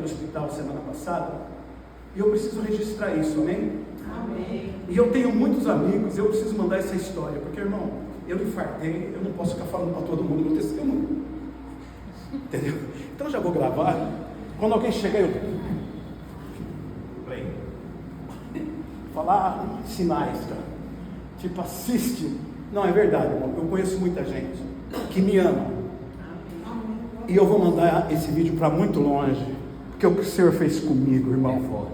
no hospital semana passada, e eu preciso registrar isso, amém? Amém. E eu tenho muitos amigos, eu preciso mandar essa história, porque, irmão, eu infartei, eu não posso ficar falando para todo mundo meu testemunho, entendeu? Então eu já vou gravar, quando alguém chegar eu falar sinais, cara, tipo, assiste. Não, é verdade, irmão, eu conheço muita gente que me ama, e eu vou mandar esse vídeo para muito longe, porque o que o Senhor fez comigo, irmão,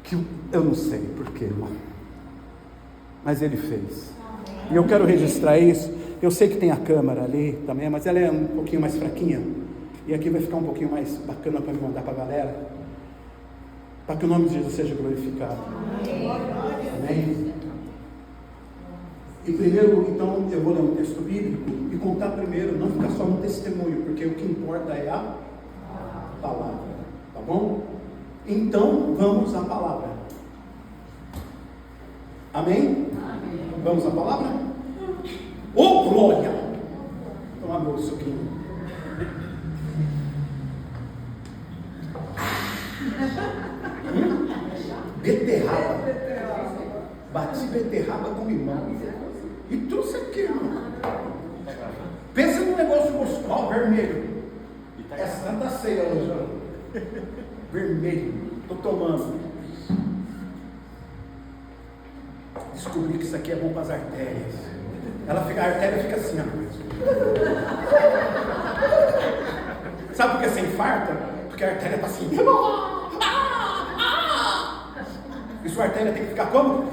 que eu não sei porquê, irmão, mas Ele fez, e eu quero registrar isso. Eu sei que tem a câmera ali também, mas ela é um pouquinho mais fraquinha, e aqui vai ficar um pouquinho mais bacana para me mandar para a galera, para que o nome de Jesus seja glorificado. Amém? E primeiro, então, eu vou ler um texto bíblico e contar primeiro, não ficar só no testemunho, porque o que importa é a palavra, tá bom? Então, vamos à palavra. Amém? Amém. Vamos à palavra? Ô, glória! Toma meu suquinho. Beterraba. Bati beterraba com limão. E trouxe aqui, irmão. Pensa num negócio gostoso, vermelho. É Santa Ceia hoje, ó. Vermelho. Estou tomando. Descobri que isso aqui é bom para as artérias. A artéria fica assim, ó. Sabe por que você infarta? Porque a artéria está assim. E sua artéria tem que ficar como?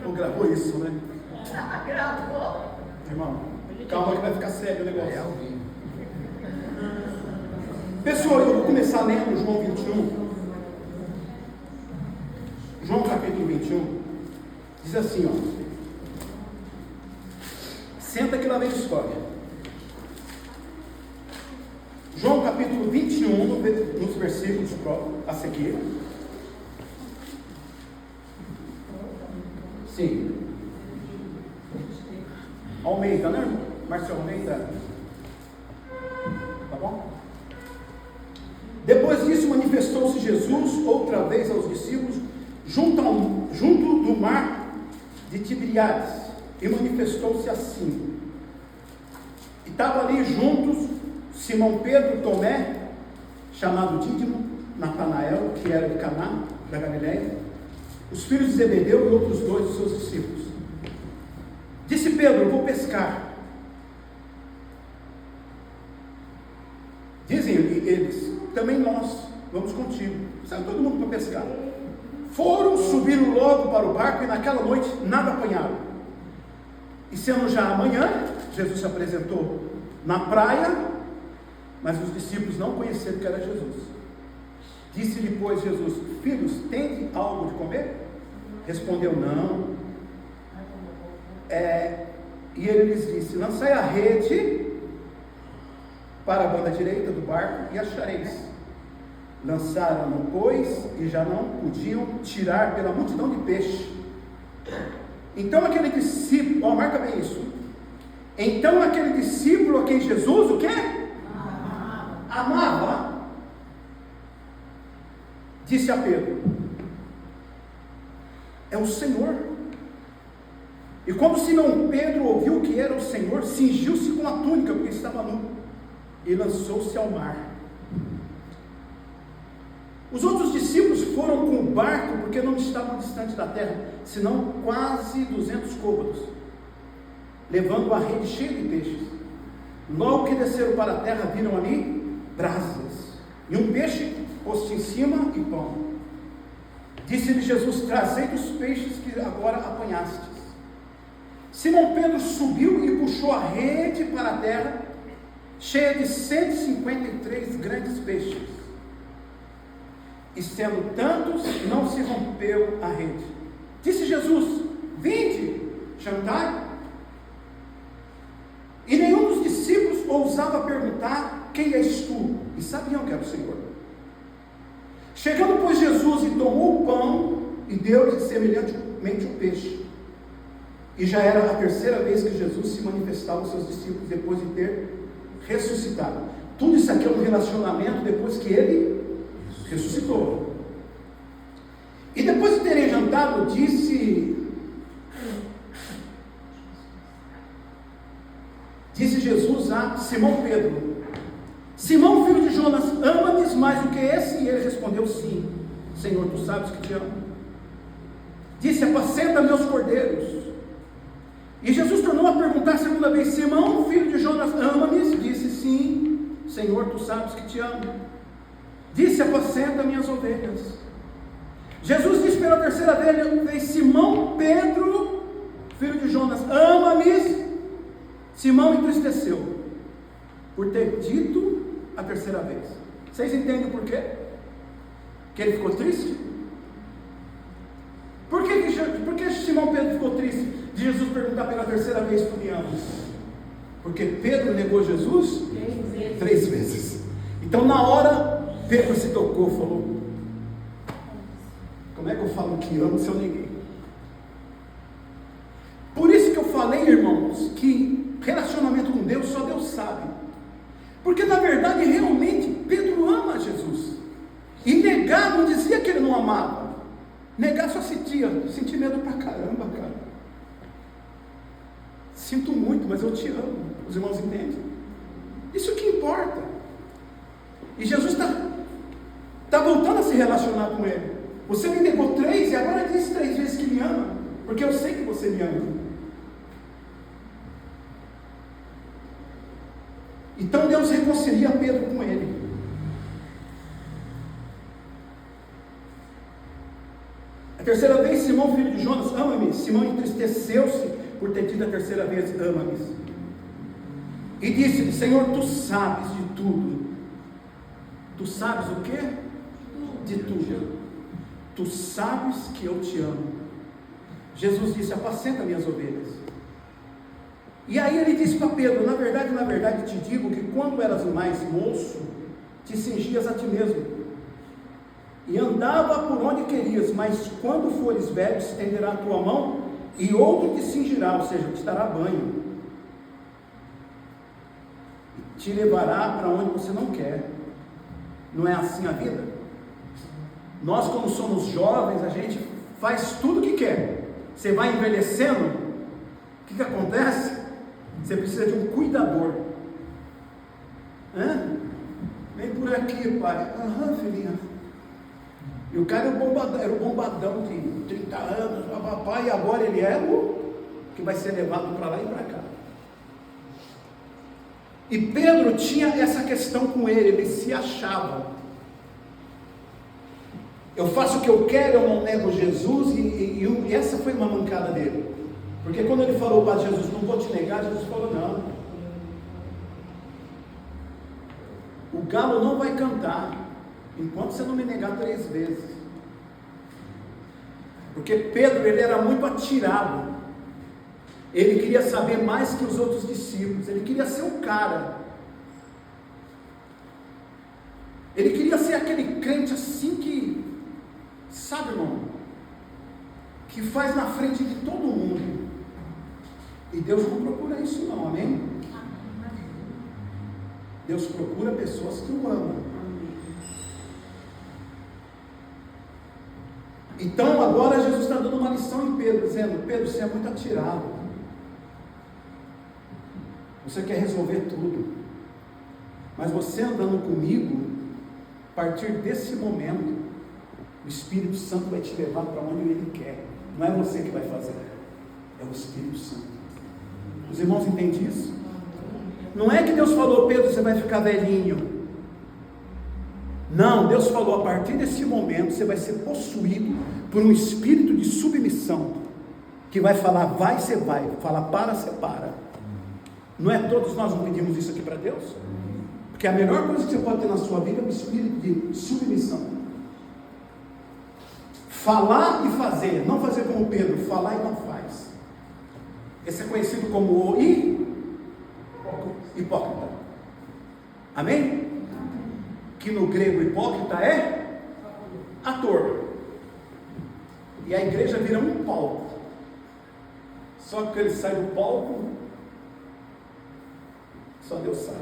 Ou gravou isso, né? Gravou. Irmão, calma que vai ficar sério o negócio. Pessoal, eu vou começar lendo João 21. João capítulo 21. Diz assim, ó. Senta que lá vem a história. João capítulo 21, nos versículos a seguir. Sim. Almeida, né? Márcio Almeida. Tá bom? Depois disso, manifestou-se Jesus outra vez aos discípulos, junto do mar de Tiberíades, e manifestou-se assim. E estavam ali juntos Simão Pedro, Tomé, chamado Dídimo, Natanael, que era de Caná, da Galileia, os filhos de Zebedeu e outros dois dos seus discípulos. Disse Pedro: eu vou pescar. Dizem eles: também nós vamos contigo. Sai todo mundo para pescar. Foram, subiram logo para o barco, e naquela noite nada apanharam. E sendo já amanhã, Jesus se apresentou na praia, mas os discípulos não conheceram que era Jesus. Disse-lhe, pois, Jesus: filhos, tende algo de comer? Respondeu: não. E ele lhes disse: lançai a rede para a banda direita do barco e achareis. Lançaram, pois, e já não podiam tirar pela multidão de peixe. Então aquele discípulo, marca bem isso. Então aquele discípulo a quem Jesus, o quê? Amava, disse a Pedro: é o Senhor. E quando Simão Pedro ouviu que era o Senhor, cingiu-se com a túnica, porque estava nu, e lançou-se ao mar. Os outros discípulos foram com o barco, porque não estavam distantes da terra, senão quase 200 côvados, levando a rede cheia de peixes. Logo que desceram para a terra, viram ali brasas, e um peixe posto em cima e pão. Disse-lhe Jesus: trazei dos peixes que agora apanhastes. Simão Pedro subiu e puxou a rede para a terra, cheia de 153 grandes peixes. E sendo tantos, não se rompeu a rede. Disse Jesus: vinde, jantai. E nenhum dos discípulos ousava perguntar: quem és tu? E sabiam que era o Senhor. Chegando, pois, Jesus e tomou o pão e deu-lhe semelhantemente o peixe. E já era a terceira vez que Jesus se manifestava aos seus discípulos depois de ter ressuscitado. aqui é um relacionamento depois que ele ressuscitou. E depois de terem jantado, disse Jesus a Simão Pedro: Simão, filho de Jonas, ama-me mais do que esse? E ele respondeu: sim, Senhor, tu sabes que te amo. Disse: apacenta meus cordeiros. E Jesus tornou a perguntar a segunda vez: Simão, filho de Jonas, ama-me? Disse: sim, Senhor, tu sabes que te amo. Disse: apacenta minhas ovelhas. Jesus disse pela terceira vez: Simão Pedro, filho de Jonas, ama-me? Simão entristeceu por ter dito a terceira vez. Vocês entendem por quê? Que ele ficou triste? Por que Simão Pedro ficou triste de Jesus perguntar pela terceira vez: tu me amas? Porque Pedro negou Jesus 3 vezes. Então na hora Pedro se tocou, falou: como é que eu falo que amo se eu neguei? Por isso que eu falei, irmãos, que relacionamento com Deus só Deus sabe. Porque na verdade realmente Pedro ama Jesus. E negar não dizia que ele não amava. Negar só sentia medo pra caramba, cara. Sinto muito, mas eu te amo. Os irmãos entendem? Isso que importa. E Jesus está voltando a se relacionar com ele. Você me negou 3 e agora diz 3 vezes que me ama, porque eu sei que você me ama. Então Deus reconcilia Pedro com ele. A terceira vez: Simão, filho de Jonas, ama-me. Simão entristeceu-se por ter dito a terceira vez: ama-me. E disse-lhe: Senhor, tu sabes de tudo. Tu sabes o quê? De tudo. Tu sabes que eu te amo. Jesus disse: apacenta minhas ovelhas. E aí ele disse para Pedro: na verdade te digo que quando eras mais moço, te cingias a ti mesmo e andava por onde querias, mas quando fores velho, estenderá a tua mão e outro te cingirá, ou seja, te dará banho, e te levará para onde você não quer. Não é assim a vida? Nós, como somos jovens, a gente faz tudo o que quer. Você vai envelhecendo, o que acontece? Você precisa de um cuidador. Vem por aqui, pai. Aham, filhinha. E o cara era o bombadão de 30 anos, papai, e agora ele é o que vai ser levado para lá e para cá. E Pedro tinha essa questão com ele se achava: eu faço o que eu quero, eu não nego Jesus, e essa foi uma mancada dele. Porque quando ele falou para Jesus: não vou te negar, Jesus falou: não, o galo não vai cantar enquanto você não me negar 3 vezes. Porque Pedro, ele era muito atirado. Ele queria saber mais que os outros discípulos. Ele queria ser o cara. Ele queria ser aquele crente assim que, sabe, irmão, que faz na frente de todo mundo. E Deus não procura isso não, amém? Deus procura pessoas que o amam. Então agora Jesus está dando uma lição em Pedro, dizendo: Pedro, você é muito atirado, você quer resolver tudo, mas você andando comigo, a partir desse momento, o Espírito Santo vai te levar para onde Ele quer. Não é você que vai fazer, é o Espírito Santo. Os irmãos entendem isso? Não é que Deus falou: Pedro, você vai ficar velhinho. Não, Deus falou: a partir desse momento você vai ser possuído por um espírito de submissão, que vai falar vai, você vai, falar para, você para. Não é todos nós não pedimos isso aqui para Deus? Porque a melhor coisa que você pode ter na sua vida é um espírito de submissão. Falar e fazer, não fazer como Pedro, falar e não faz. Esse é conhecido como o hipócrita. Amém? Que no grego hipócrita é ator. E a igreja vira um palco. Só que ele sai do palco, só Deus sabe.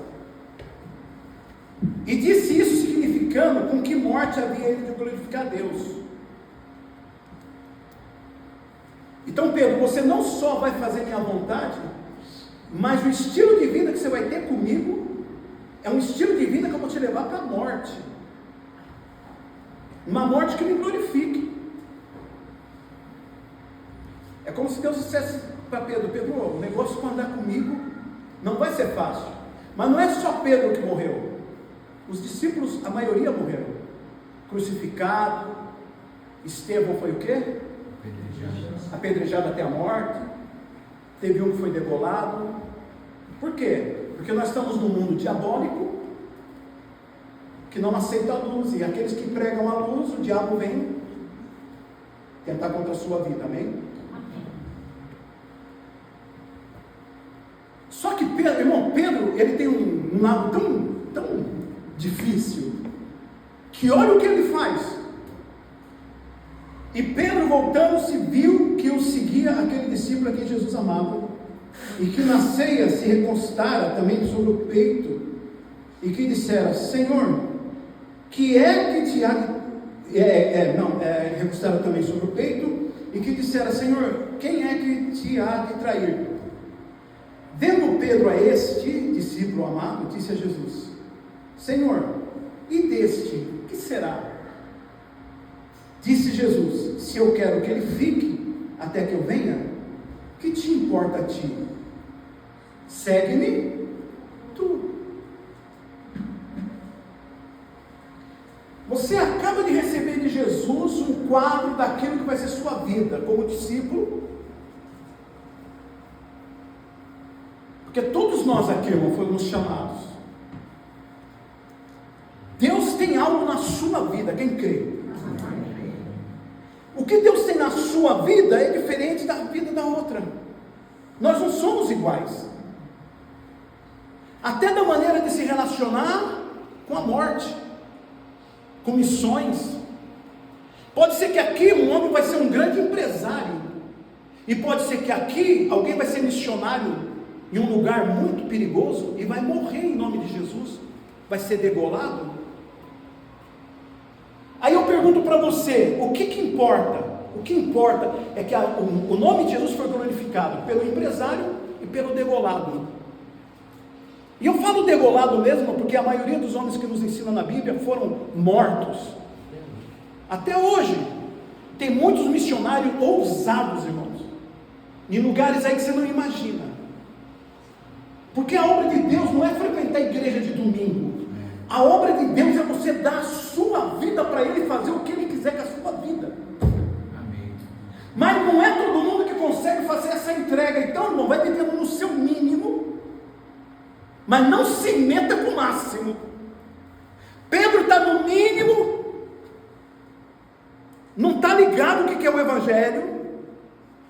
E disse isso significando com que morte havia ele de glorificar a Deus. Então Pedro, você não só vai fazer minha vontade, mas o estilo de vida que você vai ter comigo é um estilo de vida que eu vou te levar para a morte. Uma morte que me glorifique. É como se Deus dissesse para Pedro: Pedro, o negócio para andar comigo não vai ser fácil. Mas não é só Pedro que morreu. Os discípulos, a maioria morreram. Crucificado. Estevão foi o quê? Apedrejado até a morte. Teve um que foi degolado. Por quê? Porque nós estamos num mundo diabólico que não aceita a luz, e aqueles que pregam a luz, o diabo vem tentar contra a sua vida, amém? Só que Pedro, irmão, Pedro, ele tem um lado tão difícil, que olha o que ele faz. E Pedro, voltando-se, viu que o seguia aquele discípulo a quem Jesus amava, e que na ceia se recostara também sobre o peito, e que dissera: Senhor, que é que te há de... recostara também sobre o peito, e que dissera: Senhor, quem é que te há de trair? Vendo Pedro a este discípulo amado, disse a Jesus: Senhor, e deste, que será? Disse Jesus: se eu quero que ele fique até que eu venha, que te importa a ti? Segue-me tu. Você acaba de receber de Jesus um quadro daquilo que vai ser sua vida como discípulo. Porque todos nós aqui, irmão, fomos chamados. Deus tem algo na sua vida, quem crê? O que Deus tem na sua vida é diferente da vida da outra. Nós não somos iguais. Até da maneira de se relacionar com a morte, com missões. Pode ser que aqui um homem vai ser um grande empresário, e pode ser que aqui alguém vai ser missionário em um lugar muito perigoso e vai morrer em nome de Jesus, vai ser degolado. Aí eu pergunto para você, o que importa? O que importa é que o nome de Jesus foi glorificado pelo empresário e pelo degolado. E eu falo degolado mesmo porque a maioria dos homens que nos ensinam na Bíblia foram mortos. Até hoje tem muitos missionários ousados, irmãos, em lugares aí que você não imagina. Porque a obra de Deus não é frequentar a igreja de domingo. A obra de Deus é você dar a sua vida para Ele fazer o que Ele quiser com a sua vida. Amém. Mas não é todo mundo que consegue fazer essa entrega. Então, irmão, vai vivendo no seu mínimo, mas não se meta com o máximo. Pedro está no mínimo, não está ligado o que é o Evangelho,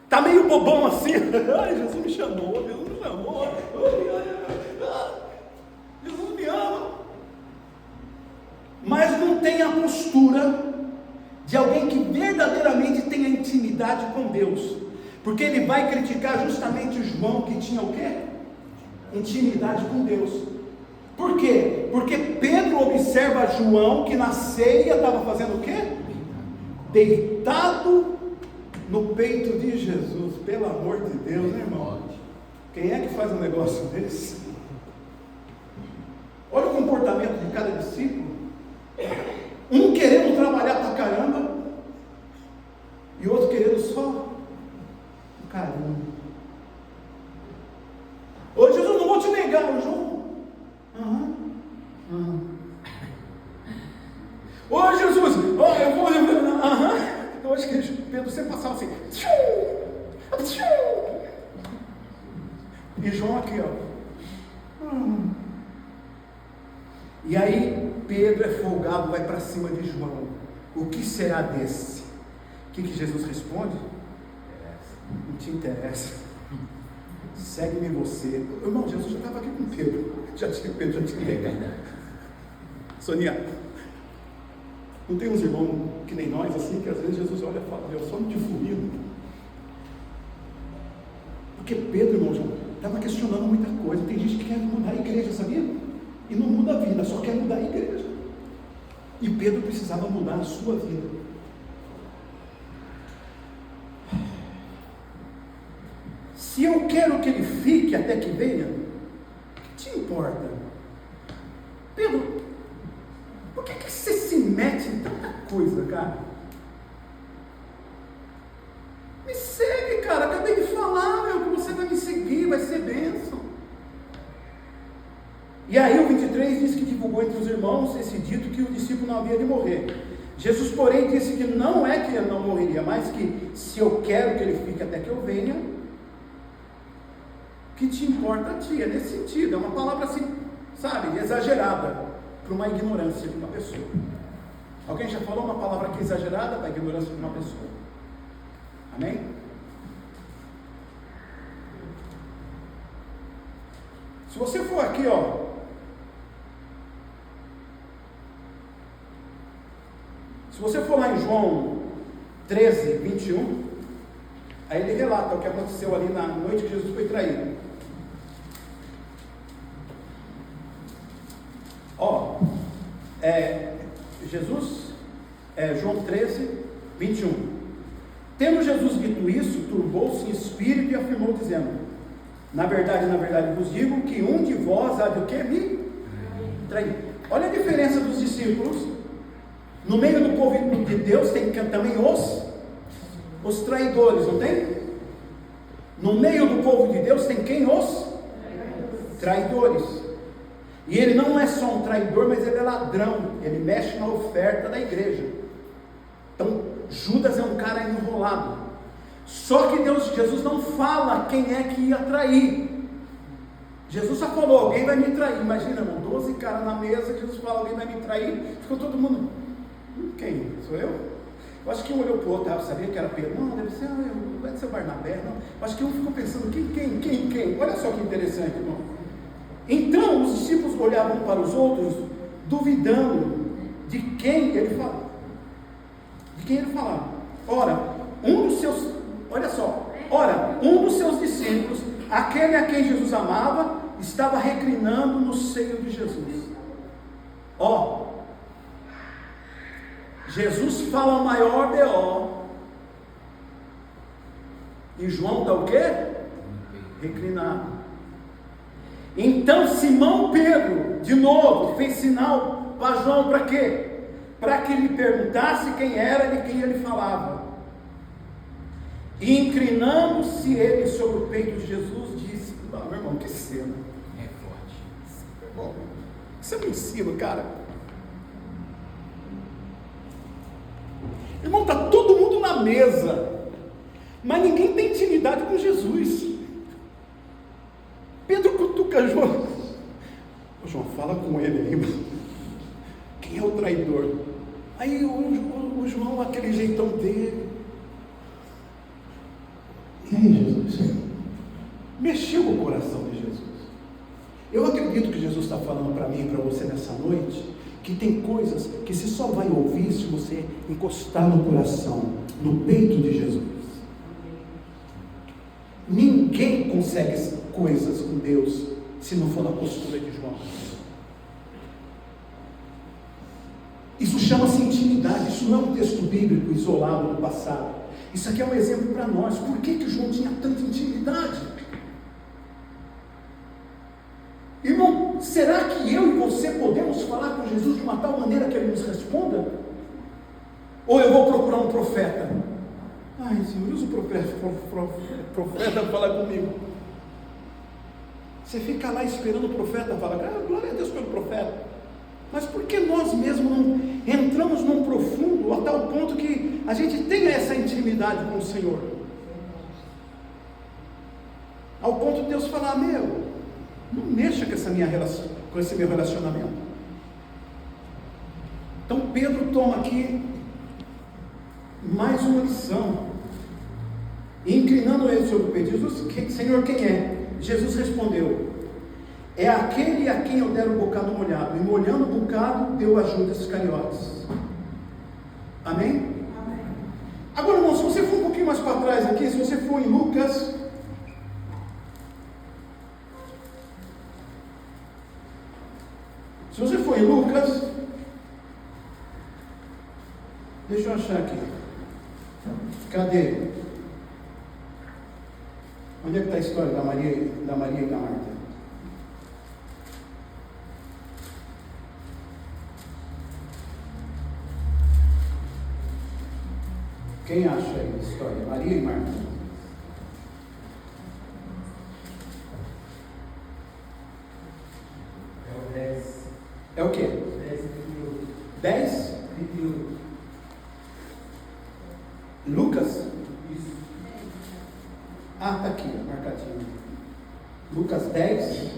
está meio bobão assim. Ai, Jesus me chamou, Jesus me chamou, Jesus me ama. Mas não tem a postura de alguém que verdadeiramente tem a intimidade com Deus, porque ele vai criticar justamente João, que tinha o quê? Intimidade com Deus. Por quê? Porque Pedro observa João, que na ceia estava fazendo o quê? Deitado no peito de Jesus. Pelo amor de Deus, né, irmão? Quem é que faz um negócio desse? Olha o comportamento de cada discípulo. Um querendo trabalhar pra caramba, e outro querendo só caramba. Ô Jesus, não vou te negar, o João. Ô Jesus, eu vou. Eu acho que Pedro sempre passava assim. E João aqui, ó. E aí Pedro é folgado, vai para cima de João. O que será desse? O que Jesus responde? Não te interessa. Segue-me você. Irmão, Jesus já estava aqui com Pedro. Pedro já tinha negado. Sonia, não tem uns irmãos que nem nós, assim, que às vezes Jesus olha e fala: eu só não te fluindo. Porque Pedro, irmão, já estava questionando muita coisa. Tem gente que quer mudar a igreja, sabia? E não muda a vida, só quer mudar a igreja. E Pedro precisava mudar a sua vida. Se eu quero que ele fique até que venha, o que te importa? Pedro, por que você se mete em tanta coisa, cara? Me segue, cara, acabei de falar, meu, que você vai me seguir, vai ser bênção. E aí o 23 diz que divulgou entre os irmãos esse dito que o discípulo não havia de morrer. Jesus, porém, disse que não é que ele não morreria, mas que se eu quero que ele fique até que eu venha, o que te importa a ti? É nesse sentido, é uma palavra assim, sabe, exagerada, para uma ignorância de uma pessoa. Alguém já falou uma palavra que é exagerada para a ignorância de uma pessoa? Amém? Se você for aqui, ó, se você for lá em João 13, 21, aí ele relata o que aconteceu ali na noite que Jesus foi traído. Ó, João 13, 21. Tendo Jesus dito isso, turbou-se em espírito e afirmou, dizendo: na verdade, vos digo que um de vós há de o que? Me trair. Olha a diferença dos discípulos. No meio do povo de Deus tem também os traidores, não tem? No meio do povo de Deus tem quem? Os traidores. E ele não é só um traidor, mas ele é ladrão. Ele mexe na oferta da igreja. Então, Judas é um cara enrolado. Só que Jesus não fala quem é que ia trair. Jesus só falou: alguém vai me trair. Imagina, irmão, 12 caras na mesa. Jesus fala: alguém vai me trair. Ficou todo mundo: quem? Sou eu? Eu acho que um olhou para o outro, sabia que era Pedro. Não, deve ser o Barnabé. Não. Eu acho que um ficou pensando: quem? Olha só que interessante, irmão. Então os discípulos olhavam para os outros, duvidando de quem ele falava. Ora, um dos seus discípulos, aquele a quem Jesus amava, estava reclinando no seio de Jesus. Jesus fala o maior B.O. e João está o quê? Reclinado. Então Simão Pedro, de novo, fez sinal para João, para quê? Para que lhe perguntasse quem era e de quem ele falava. E inclinando-se ele sobre o peito de Jesus, disse: meu irmão, que cena. É forte. Bom, você me ensina, cara. Irmão, está todo mundo na mesa, mas ninguém tem intimidade com Jesus. Pedro cutuca João. João, fala com ele aí, mano. Quem é o traidor? Aí o João, aquele jeitão dele. E aí, Jesus? Mexeu com o coração de Jesus. Eu acredito que Jesus está falando para mim e para você nessa noite, que tem coisas que você só vai ouvir se você encostar no coração, no peito de Jesus. Ninguém consegue coisas com Deus se não for na postura de João. Isso chama-se intimidade. Isso não é um texto bíblico isolado do passado. Isso aqui é um exemplo para nós. Por que João tinha tanta intimidade? Irmão, será que eu e você podemos falar com Jesus de uma tal maneira que Ele nos responda? Ou eu vou procurar um profeta? Ai, Senhor, usa o profeta para falar comigo. Você fica lá esperando o profeta falar: glória a Deus pelo profeta. Mas por que nós mesmos não entramos num profundo a tal ponto que a gente tenha essa intimidade com o Senhor? Ao ponto de Deus falar: não mexa com esse meu relacionamento. Então Pedro toma aqui mais uma lição. E inclinando ele sobre o peito, Jesus: Senhor, quem é? Jesus respondeu: é aquele a quem eu der o bocado molhado. E molhando o bocado, deu a Judas Iscariotes. Amém? Amém. Agora, irmão, se você for um pouquinho mais para trás aqui, se você for em Lucas, Deixa eu achar aqui. Cadê? Onde é que está a história da Maria e da Marta? Quem acha aí a história? Maria e Marta. É o 10. É o quê? 10, 38. 10? 38. Lucas? Isso. Ah, está aqui, marcadinho. Lucas 10,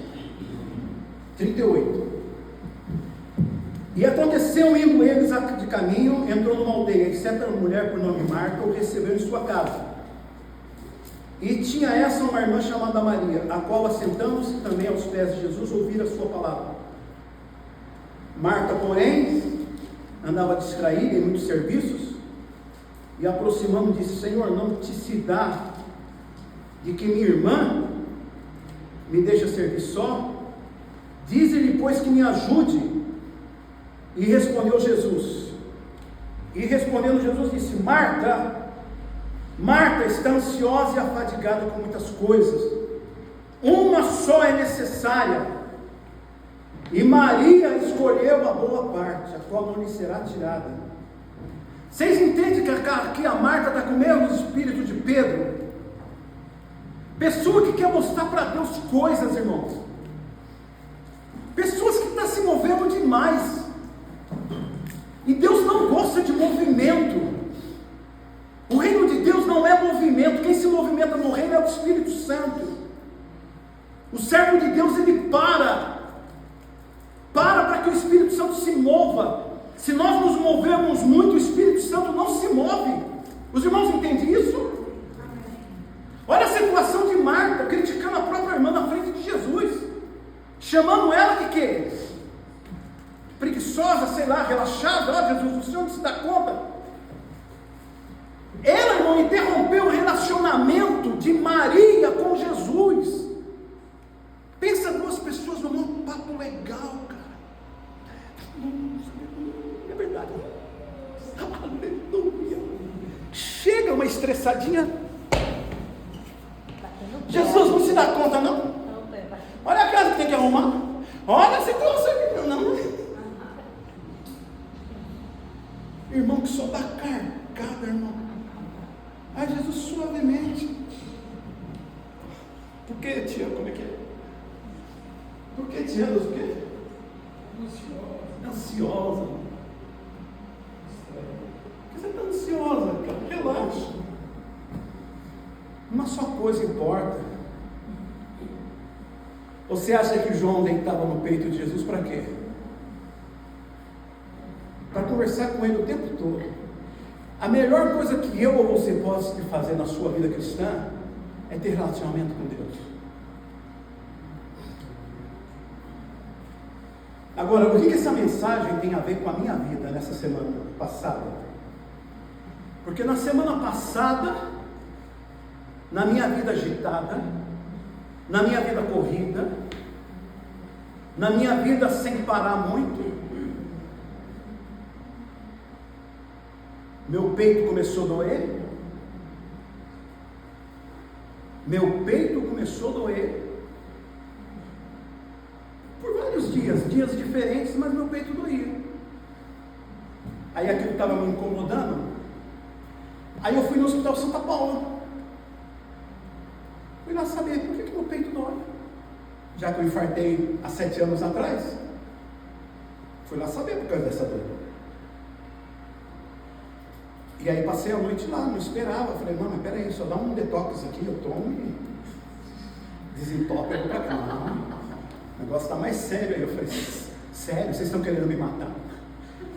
38. E aconteceu, indo eles de caminho, entrou numa aldeia, e certa mulher por nome Marta o recebeu em sua casa. E tinha essa uma irmã chamada Maria, a qual, assentando-se também aos pés de Jesus, ouvira a sua palavra. Marta, porém, andava distraída em muitos serviços, e aproximando disse: Senhor, não te se dá de que minha irmã me deixa servir só? Dize-lhe, pois, que me ajude. E respondeu Jesus. E respondendo Jesus disse: Marta, Marta está ansiosa e afadigada com muitas coisas. Uma só é necessária. E Maria escolheu a boa parte, a qual não lhe será tirada. Vocês entendem que aqui a Marta está com o mesmo espírito de Pedro? Pessoa que quer mostrar para Deus coisas, irmãos. Pessoas que estão se movendo demais. E Deus não gosta de movimento. O reino de Deus não é movimento. Quem se movimenta no reino é o Espírito Santo. O servo de Deus, ele para que o Espírito Santo se mova. Se nós nos movermos muito, o Espírito Santo não se move. Os irmãos entendem isso? Olha a situação de Marta, criticando a própria irmã na frente de Jesus, chamando ela de quê? Preguiçosa, sei lá, relaxada. Ó, Jesus, o Senhor não se dá conta? Ela, irmão, interrompeu o relacionamento de Maria com Jesus. Pensa duas pessoas no maior papo legal, cara. É verdade. Aleluia. Chega uma estressadinha. Jesus não se dá conta, não? Olha a casa que tem que arrumar. Olha, você trouxe. Não. Irmão que só dá carcada, irmão. Ai, Jesus, suavemente. Por que, tia? Como é que é? Por que, tia? O quê? Ansiosa. Por que você está ansiosa, cara? Relaxa. Uma só coisa importa. Você acha que João deitava no peito de Jesus para quê? Para conversar com ele o tempo todo. A melhor coisa que eu ou você pode fazer na sua vida cristã é ter relacionamento com Deus. Agora, o que essa mensagem tem a ver com a minha vida nessa semana passada? Porque na semana passada, na minha vida agitada, na minha vida corrida, na minha vida sem parar muito, meu peito começou a doer. Meu peito começou a doer. Por vários dias diferentes, mas meu peito doía. Aí aquilo estava me incomodando. Aí eu fui no Hospital Santa Paula. Fui lá saber por que meu peito dói. Já que eu infartei há 7 anos atrás. Fui lá saber por causa dessa dor. E aí passei a noite lá, não esperava. Falei, não, mas peraí, só dá um detox aqui, eu tomo e desentope eu vou pra cá. Não, o negócio está mais sério aí. Eu falei, sério? Vocês estão querendo me matar?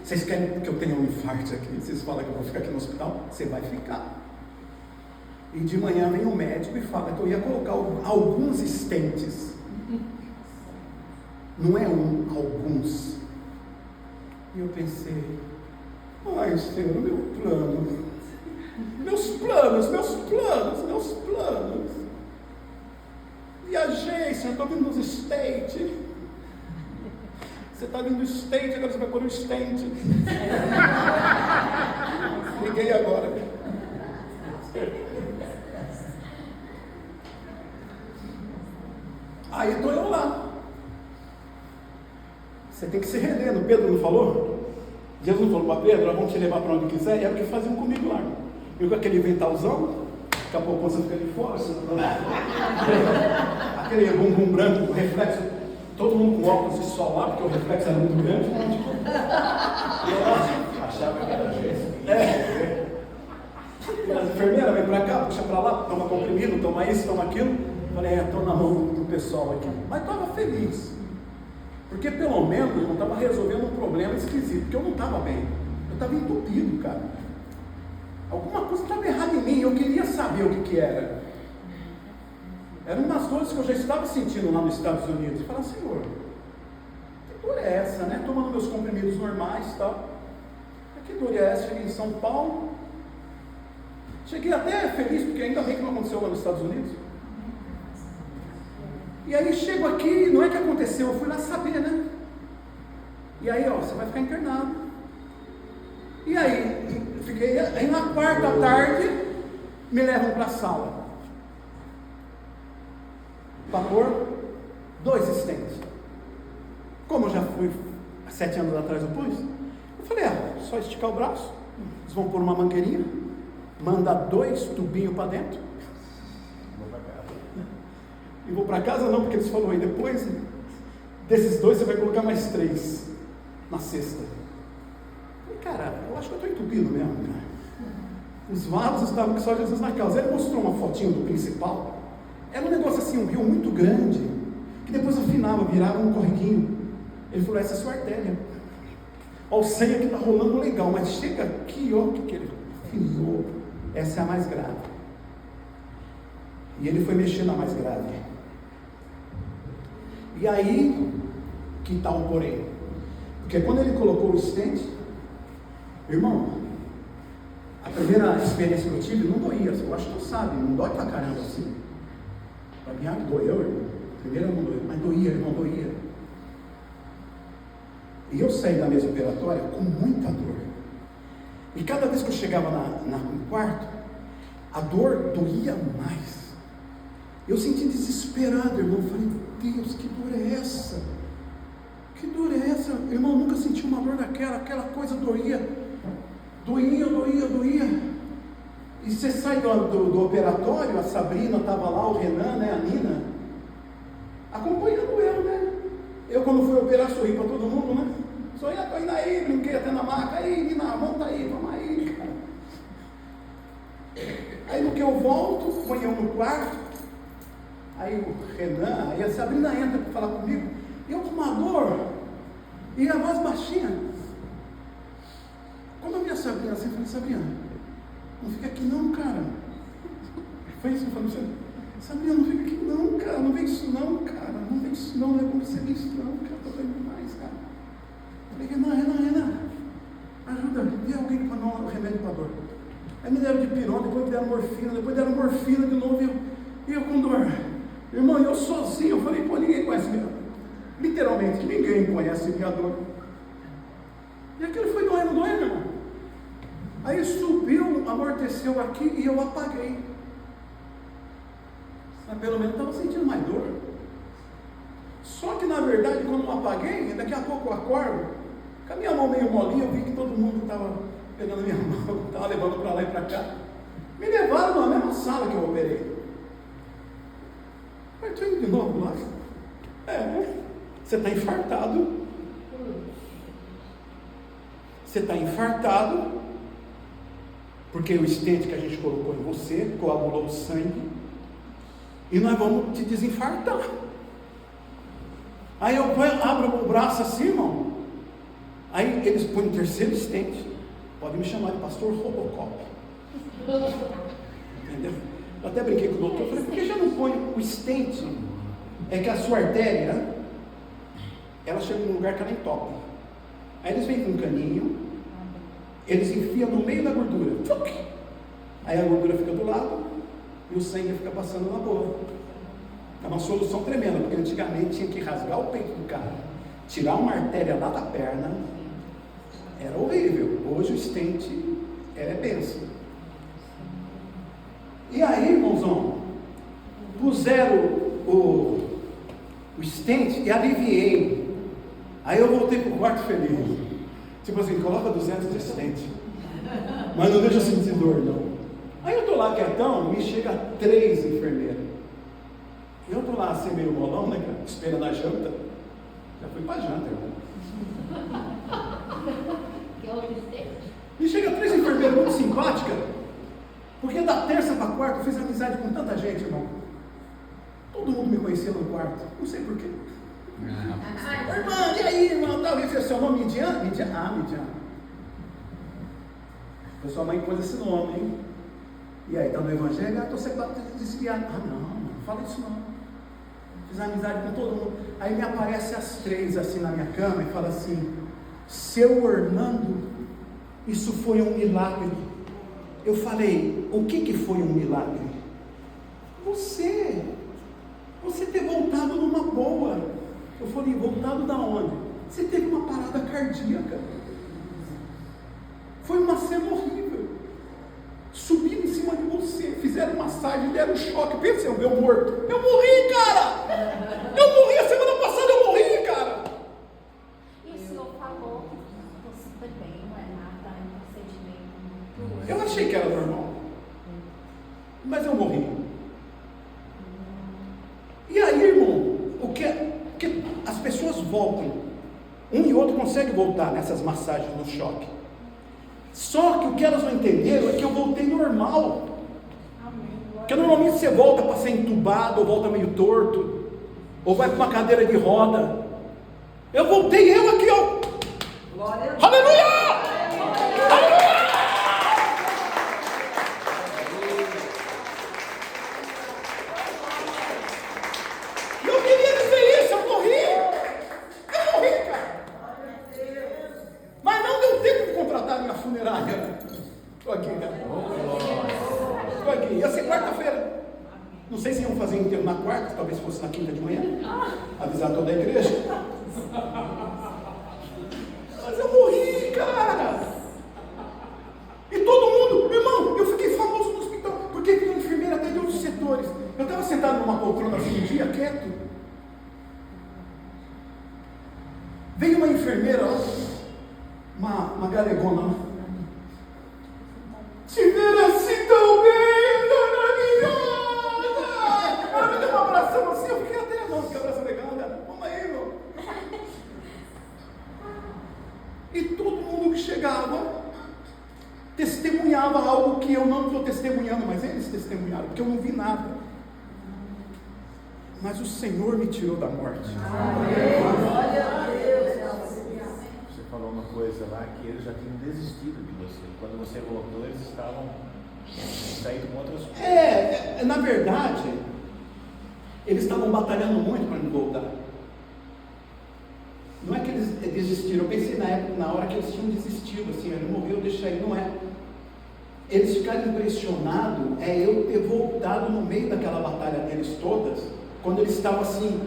Vocês querem que eu tenha um infarto aqui? Vocês falam que eu vou ficar aqui no hospital? Você vai ficar. E de manhã vem o médico e fala que eu ia colocar alguns stents. Não é um, alguns. E eu pensei, ai Senhor, meu plano. Meus planos. Viajei, Senhor, estou vindo nos States. Você está vindo do State, agora você vai pôr o stent. apaguei agora. Aí estou eu lá. Você tem que se render. Pedro não falou? Jesus não falou para Pedro, nós vamos te levar para onde quiser. E era o que faziam comigo lá. Eu com aquele ventalzão, daqui a pouco você fica de fora, aquele bumbum branco, o reflexo, todo mundo com óculos de sol lá, porque o reflexo era muito grande. E eu achava que era gesso. E as enfermeiras vêm para cá, puxa para lá, toma comprimido, toma isso, toma aquilo. Falei, estou na mão do pessoal aqui. Mas estava feliz. Porque pelo menos eu não estava resolvendo um problema esquisito, porque eu não estava bem. Eu estava entupido, cara. Alguma coisa estava errada em mim, eu queria saber o que era. Eram umas dores que eu já estava sentindo lá nos Estados Unidos. Eu falava, Senhor, que dor é essa, né? Tomando meus comprimidos normais e tal. Que dor é essa? Cheguei em São Paulo. Cheguei até feliz, porque ainda bem que não aconteceu lá nos Estados Unidos. E aí chego aqui, não é que aconteceu, eu fui lá saber, né? E aí, você vai ficar internado. E aí, fiquei, aí na quarta tarde, me levam para a sala. Para pôr 2 stents. Como eu já fui há 7 anos atrás, eu pus. Eu falei, só esticar o braço. Eles vão pôr uma mangueirinha, manda 2 tubinhos para dentro. E vou para casa não, porque eles falaram aí, depois desses 2 você vai colocar mais 3 na sexta. Eu falei, cara, eu acho que eu estou entupido mesmo, cara. Os vasos estavam com só Jesus na causa. Ele mostrou uma fotinho do principal. Era um negócio assim, um rio muito grande, que depois afinava, virava um corriguinho. Ele falou, essa é a sua artéria. O sangue aqui está rolando legal, mas chega aqui, o que ele afinou. Essa é a mais grave. E ele foi mexer na mais grave. E aí, que tal o porém? Porque quando ele colocou o stent, irmão, a primeira experiência que eu tive não doía, eu acho que tu sabe, não dói pra caramba assim. Pra mim, doeu, irmão. Primeiro não doeu, mas doía, irmão, doía. E eu saí da mesa operatória com muita dor. E cada vez que eu chegava no quarto, a dor doía mais. Eu senti desesperado, irmão. Eu falei, Deus, que dor é essa? Que dor é essa? Irmão, nunca senti uma dor daquela, aquela coisa doía. Doía. E você sai do operatório, a Sabrina estava lá, o Renan, né, a Nina, acompanhando eu, né? Eu, quando fui operar, sorri para todo mundo, né? Tô indo aí, brinquei até na maca, aí, Nina, monta aí, vamos aí, cara. Aí no que eu volto, põe eu no quarto, aí o Renan, aí a Sabrina entra para falar comigo, e eu com uma dor, e a voz baixinha. Quando eu vi a Sabrina assim, eu falei, Sabrina, não fica aqui não, cara. Foi isso que eu falei, Sabrina, não fica aqui não, cara, não vem isso não, cara, não vem isso não, não é como você vê isso não, cara, tô doendo demais, cara. Eu falei, Renan, ajuda, dê alguém para dar um remédio para dor. Aí me deram de pirona, depois me deram morfina de novo, e eu com dor. Irmão, eu sozinho, eu falei, ninguém conhece minha dor. Literalmente, ninguém conhece minha dor. E aquilo foi doendo, irmão. Aí subiu, amorteceu aqui e eu apaguei. Mas pelo menos estava sentindo mais dor. Só que na verdade, quando eu apaguei, daqui a pouco eu acordo, com a minha mão meio molinha, eu vi que todo mundo estava pegando minha mão, estava levando para lá e para cá. Me levaram na mesma sala que eu operei. Aí estou indo de novo lá. Você está infartado. Você está infartado, porque o stent que a gente colocou em você coagulou o sangue, e nós vamos te desinfartar. Aí eu abro o braço assim, irmão. Aí eles põem o terceiro stent. Pode me chamar de pastor Robocop. Entendeu? Eu até brinquei com o doutor, falei, por que já não põe o stent? É que a sua artéria, ela chega num lugar que ela entope. Aí eles vêm com um caninho, eles enfiam no meio da gordura. Aí a gordura fica do lado e o sangue fica passando na boca. É uma solução tremenda, porque antigamente tinha que rasgar o peito do cara, tirar uma artéria lá da perna, era horrível. Hoje o stent ela é bênção. E aí, irmãozão, puseram o stent e aliviei. Aí eu voltei pro quarto feliz. Tipo assim, coloca 200 de stent, mas não deixa eu sentir dor, não. Aí eu tô lá quietão, me chega 3 enfermeiras. E eu tô lá assim meio molão, né, cara, esperando a janta. Já fui pra janta, irmão. Que outro stage? Me chega 3 enfermeiras muito simpáticas, porque da terça para quarta eu fiz amizade com tanta gente, irmão. Todo mundo me conhecia no quarto, não sei porquê. Irmã, e aí, irmão? Tal, esse é seu nome, Midian? Midian? Ah, Midian. Sua mãe pôs esse nome, hein? E aí, tá no evangelho? Ah, tô sempre desviado. Ah, não fala isso não. Fiz amizade com todo mundo. Aí me aparece as 3 assim na minha cama e fala assim: seu Orlando, isso foi um milagre. Eu falei: o que foi um milagre? Você ter voltado numa boa. Eu falei: voltado da onde? Você teve uma parada cardíaca. Foi uma cena horrível. Subiram em cima de você, fizeram massagem, deram choque. Pensa, eu morto. Eu morri, cara! Eu morri a semana passada, eu morri, cara! E o senhor falou que você foi bem, não é nada, é um procedimento. Eu achei que era normal, mas eu morri. E aí, irmão, porque as pessoas voltam, um e outro consegue voltar nessas massagens no choque. Só que o que elas não entenderam é que eu voltei normal. Porque normalmente você volta para ser entubado, ou volta meio torto, ou vai para uma cadeira de roda. Eu voltei, eu aqui, ó. Glória a Deus. Aleluia! Aleluia! Eu queria dizer isso, eu morri, cara. Mas não deu tempo de contratar a minha funerária. Estou aqui, cara. Estou aqui. Ia ser quarta-feira. Não sei se iam fazer enterro na quarta, talvez fosse na quinta de manhã. Avisar toda a igreja. Mas eu morri, cara. E todo mundo, irmão, eu fiquei famoso no hospital, porque tinha enfermeira até de outros setores. Eu estava sentado numa poltrona assim um dia, quieto. Veio uma enfermeira, uma galegona. Te ver assim tão bem, dona maravilhosa! Ela me deu um abração assim, eu fiquei até, não, que abraço legal, cara. Vamos aí, meu. E todo mundo que chegava testemunhava algo que eu não estou testemunhando, mas eles testemunharam, porque eu não vi nada. Mas o Senhor me tirou da morte. Glória a Deus. Você falou uma coisa lá que eles já tinham desistido de você. Quando você voltou, eles estavam saindo com outras coisas. Na verdade, eles estavam batalhando muito para me voltar. Não é que eles desistiram, eu pensei na hora que eles tinham desistido, assim, ele morreu, deixa aí, não é. Eles ficaram impressionados, eu ter voltado no meio daquela batalha deles todas, quando eles estavam assim,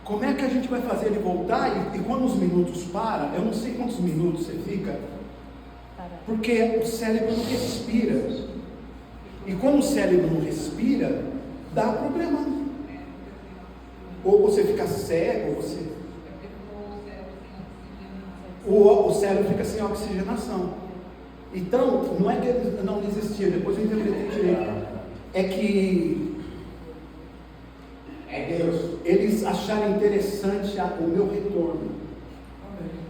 como é que a gente vai fazer ele voltar? E quando os minutos param, eu não sei quantos minutos você fica, porque o cérebro não respira, e quando o cérebro não respira, dá problema, ou você fica cego, ou você... O cérebro fica sem oxigenação. Então, não é que eles não desistiram, depois eu interpretei direito. É que Deus, eles acharam interessante o meu retorno.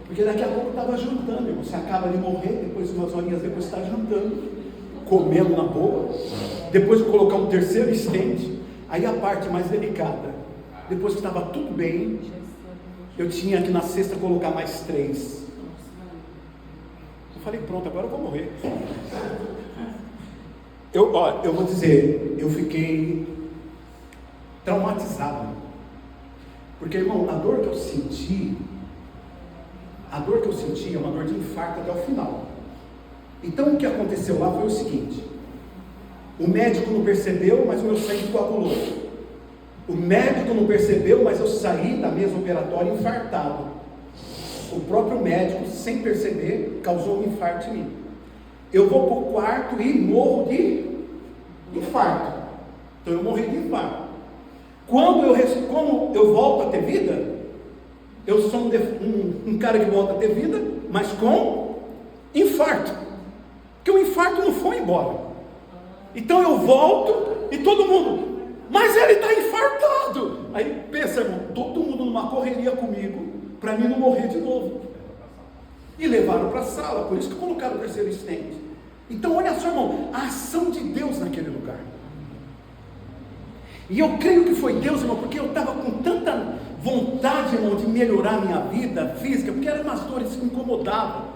Porque daqui a pouco estava jantando, irmão. Você acaba de morrer, depois umas horinhas depois está jantando, comendo na boa. Depois de colocar um terceiro stent, aí a parte mais delicada. Depois que estava tudo bem, eu tinha que na sexta colocar mais 3. Eu falei, pronto, agora eu vou morrer. Eu vou dizer, eu fiquei traumatizado. Porque, irmão, a dor que eu senti é uma dor de infarto até o final. Então o que aconteceu lá foi o seguinte: o médico não percebeu, mas o meu sangue coagulou. O médico não percebeu, mas eu saí da mesa operatória infartado. O próprio médico, sem perceber, causou um infarto em mim. eu vou para o quarto e morro de infarto. Então eu morri de infarto. Como eu volto a ter vida, eu sou um cara que volta a ter vida, mas com infarto. Porque o infarto não foi embora. Então eu volto e todo mundo, mas ele está infartado. Aí pensa, irmão, todo mundo numa correria comigo, para mim não morrer de novo. E levaram para a sala, por isso que colocaram o terceiro estente. Então olha só, irmão, a ação de Deus naquele lugar. E eu creio que foi Deus, irmão, porque eu estava com tanta vontade, irmão, de melhorar a minha vida física, porque eram umas dores que me incomodavam.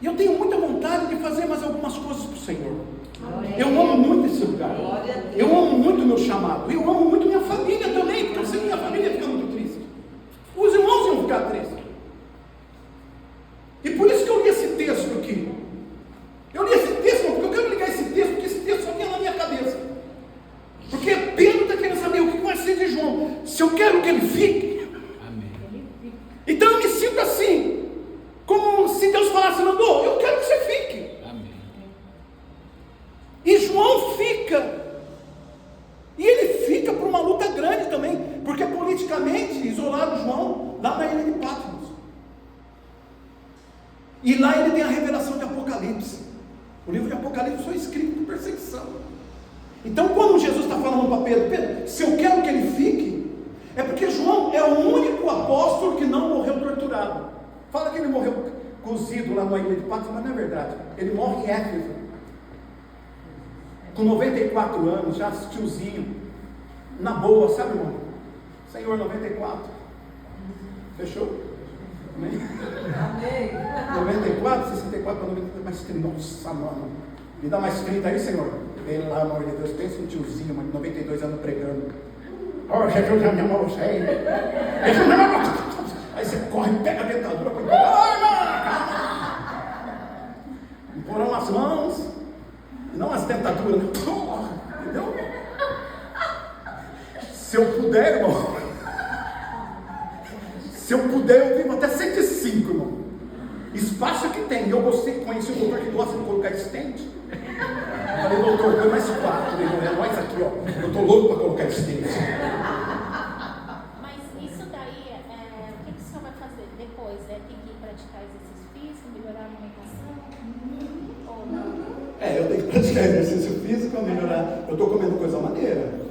E eu tenho muita vontade de fazer mais algumas coisas para o Senhor. Eu amo muito esse lugar. Eu amo muito o meu chamado. Eu amo muito minha família também, porque eu sei que minha família fica muito triste. Os irmãos iam ficar tristes. E por isso que eu li esse texto aqui. Eu li esse texto, porque eu quero ligar esse texto, porque esse texto só vinha na minha cabeça. Porque Pedro está querendo saber o que vai ser de João. Se eu quero que ele fique. Amém. Então eu me sinto assim, como se Deus falasse, Nandô, eu quero que você fique. Amém. E João fica. E ele fica por uma luta grande também, porque politicamente isolaram João lá na ilha de Patmos. E lá ele tem a revelação de Apocalipse. O livro de Apocalipse foi escrito por perseguição. Então quando Jesus está falando para Pedro, Pedro, se eu quero que ele fique, é porque João é o único apóstolo que não morreu torturado. Fala que ele morreu cozido lá na ilha de Patmos, mas não é verdade. Ele morre em Éfeso, com 94 anos, já tiozinho, na boa, sabe, irmão? Senhor, 94. Fechou? Amém? Amém. 94, 64 para 93, mais 30. Nossa, mano. Me dá mais 30 aí, Senhor. Pelo amor de Deus, pensa um tiozinho, mano, 92 anos pregando. Oh, Jesus, a minha mão cheia. Aí você corre, pega a dentadura, impor as mãos, e não as dentaduras, entendeu? Se eu puder, irmão, se eu puder, eu vivo até 105, irmão. Espaço que tem. Eu gostei, conheci um doutor que gosta de colocar estente. Falei, doutor, põe mais 4, é nós aqui, ó. Eu estou louco para colocar estente. Mas isso daí, o que o senhor vai fazer depois? Tem que praticar exercício físico, melhorar a alimentação? Ou não? Eu tenho que praticar exercício físico para melhorar. Eu estou comendo coisa maneira.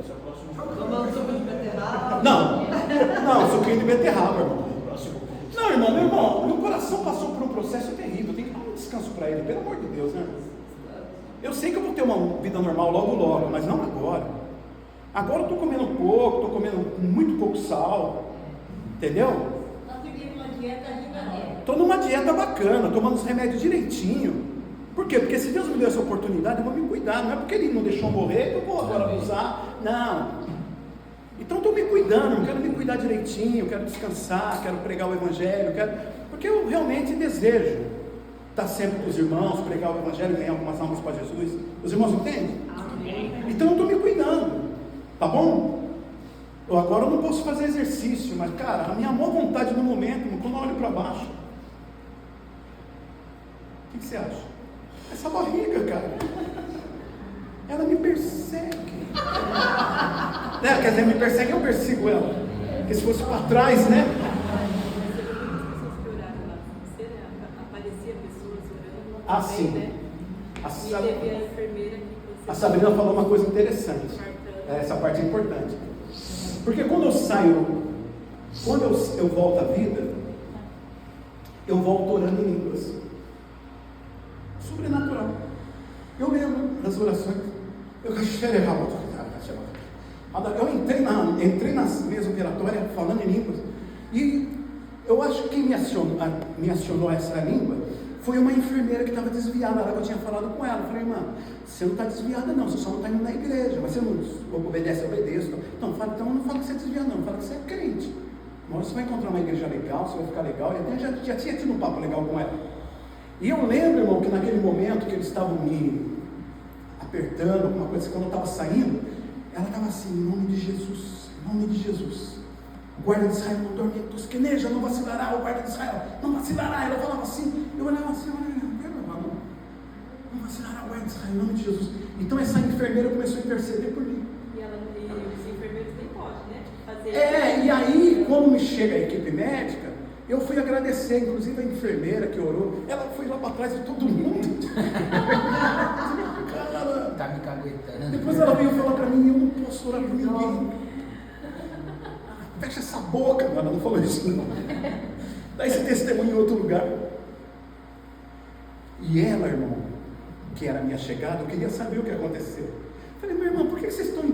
Tomando suco de beterraba? Não, suquinho de beterraba, irmão. Não, irmão, meu coração passou por um processo terrível. Eu tenho que dar um descanso para ele, pelo amor de Deus, né? Eu sei que eu vou ter uma vida normal logo, mas não agora. Agora eu estou comendo pouco, estou comendo muito pouco sal, entendeu? Está seguindo uma dieta ainda. Estou numa dieta bacana, tomando os remédios direitinho. Por quê? Porque se Deus me deu essa oportunidade, eu vou me cuidar. Não é porque Ele não deixou morrer que eu vou agora abusar. Não. Então estou me cuidando, eu quero me cuidar direitinho, eu quero descansar, quero pregar o Evangelho, porque eu realmente desejo estar sempre com os irmãos, pregar o Evangelho, ganhar algumas almas para Jesus. Os irmãos entendem? Amém. Então eu estou me cuidando, tá bom? Agora eu não posso fazer exercício, mas cara, a minha maior vontade no momento, quando eu olho para baixo, o que você acha? Essa barriga, cara, ela me persegue. Quer dizer, me persegue, eu persigo ela. Porque se fosse para trás, né? Aparecia pessoas orando. Ah, sim. Né? E teve a enfermeira que você... A Sabrina falou uma coisa interessante. Essa parte é importante. Porque quando eu saio, quando eu volto à vida, eu volto orando em línguas. Sobrenatural. Eu lembro das orações. Eu entrei na mesa operatória falando em línguas. E eu acho que quem me acionou essa língua foi uma enfermeira que estava desviada, lá que eu tinha falado com ela. Eu falei, irmã, você não está desviada não, você só não está indo na igreja, mas você não obedece, eu obedeço. Então não fala que você é desviada não, fala que você é crente. Mas você vai encontrar uma igreja legal, você vai ficar legal. E até já tinha tido um papo legal com ela. E eu lembro, irmão, que naquele momento que eles estavam me apertando, alguma coisa, quando eu estava saindo, ela estava assim, em nome de Jesus, em nome de Jesus. O guarda de Israel não dorme, tosqueneja, não vacilará, o guarda de Israel não vacilará. Ela falava assim, eu olhava assim, não Senhora, guarda Israel, em nome de Jesus. Então essa enfermeira começou a interceder por mim. E os enfermeiros nem podem, né? Fazer E aí, quando me chega a equipe médica, eu fui agradecer, inclusive a enfermeira que orou, ela foi lá para trás de todo mundo. Cara, Tá me caguetando. depois ela veio falar para mim, eu não posso orar por ninguém. Fecha essa boca, ela não falou isso não. Dá esse testemunho em outro lugar. E ela, irmão, que era minha chegada, eu queria saber o que aconteceu. Eu falei, meu irmão, por que vocês estão